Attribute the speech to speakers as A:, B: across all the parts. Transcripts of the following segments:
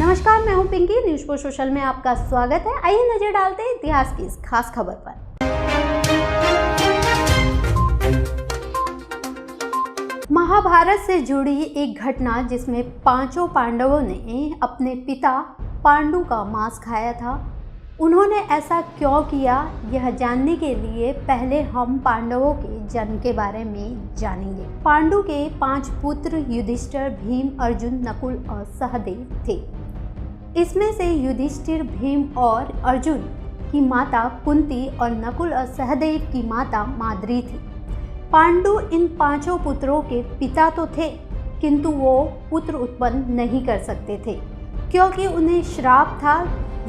A: नमस्कार, मैं हूं पिंकी। न्यूज़ फॉर सोशल में आपका स्वागत है। आइए नजर डालते हैं इतिहास की इस खास खबर पर। महाभारत से जुड़ी एक घटना जिसमें पांचों पांडवों ने अपने पिता पांडु का मांस खाया था। उन्होंने ऐसा क्यों किया, यह जानने के लिए पहले हम पांडवों के जन्म के बारे में जानेंगे। पांडु के 5 पुत्र युधिष्ठिर, भीम, अर्जुन, नकुल और सहदेव थे। इसमें से युधिष्ठिर, भीम और अर्जुन की माता कुंती और नकुल और सहदेव की माता माद्री थी। पांडु इन 5 पुत्रों के पिता तो थे, किंतु वो पुत्र उत्पन्न नहीं कर सकते थे, क्योंकि उन्हें श्राप था,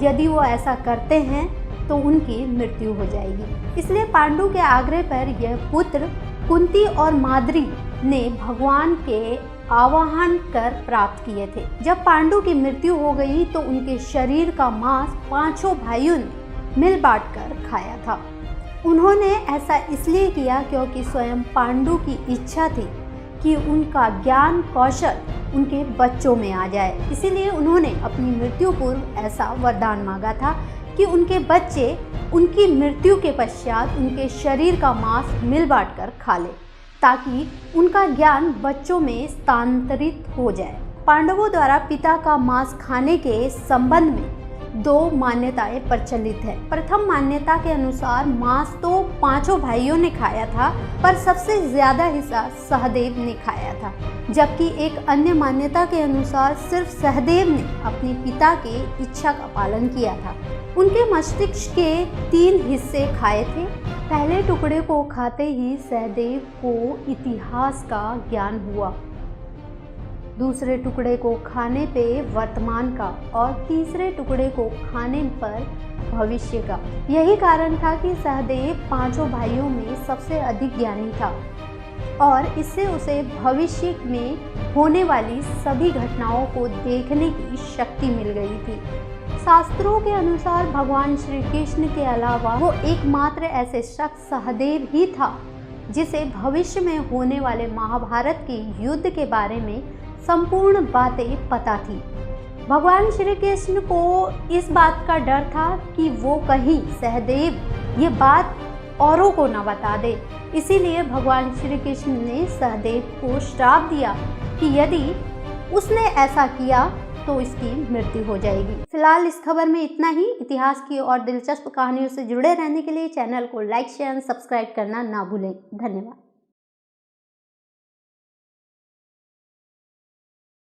A: यदि वो ऐसा करते हैं तो उनकी मृत्यु हो जाएगी। इसलिए पांडु के आग्रह पर यह पुत्र कुंती और माद्री ने भगवान के आवाहन कर प्राप्त किए थे। जब पांडु की मृत्यु हो गई तो उनके शरीर का मांस 5 भाइयों ने मिल बांट कर खाया था। उन्होंने ऐसा इसलिए किया क्योंकि स्वयं पांडु की इच्छा थी कि उनका ज्ञान कौशल उनके बच्चों में आ जाए। इसीलिए उन्होंने अपनी मृत्यु पूर्व ऐसा वरदान मांगा था कि उनके बच्चे उनकी मृत्यु के पश्चात उनके शरीर का मांस मिल बांट कर खा ले, ताकि उनका ज्ञान बच्चों में स्थानांतरित हो जाए। पांडवों द्वारा पिता का मांस खाने के संबंध में 2 मान्यताएं प्रचलित है। प्रथम मान्यता के अनुसार मांस तो 5 भाइयों ने खाया था, पर सबसे ज्यादा हिस्सा सहदेव ने खाया था, जबकि एक अन्य मान्यता के अनुसार सिर्फ सहदेव ने अपने पिता के इच्छा का पालन किया था। उनके मस्तिष्क के 3 हिस्से खाए थे। पहले टुकड़े को खाते ही सहदेव को इतिहास का ज्ञान हुआ, दूसरे टुकड़े को खाने पे वर्तमान का और तीसरे टुकड़े को खाने पर भविष्य का। यही कारण था कि सहदेव 5 भाइयों में सबसे अधिक ज्ञानी था और इससे उसे भविष्य में होने वाली सभी घटनाओं को देखने की शक्ति मिल गई थी। शास्त्रों के अनुसार भगवान श्री कृष्ण के अलावा वो एकमात्र ऐसे शख्स सहदेव ही था जिसे भविष्य में होने वाले महाभारत के युद्ध के बारे में संपूर्ण बातें पता थी। भगवान श्री कृष्ण को इस बात का डर था कि वो कहीं सहदेव ये बात औरों को न बता दे। इसीलिए भगवान श्री कृष्ण ने सहदेव को श्राप दिया कि यदि उसने ऐसा किया तो इसकी मृत्यु हो जाएगी। फिलहाल इस खबर में इतना ही। इतिहास की और दिलचस्प कहानियों से जुड़े रहने के लिए चैनल को लाइक, शेयर, सब्सक्राइब करना ना भूलें। धन्यवाद।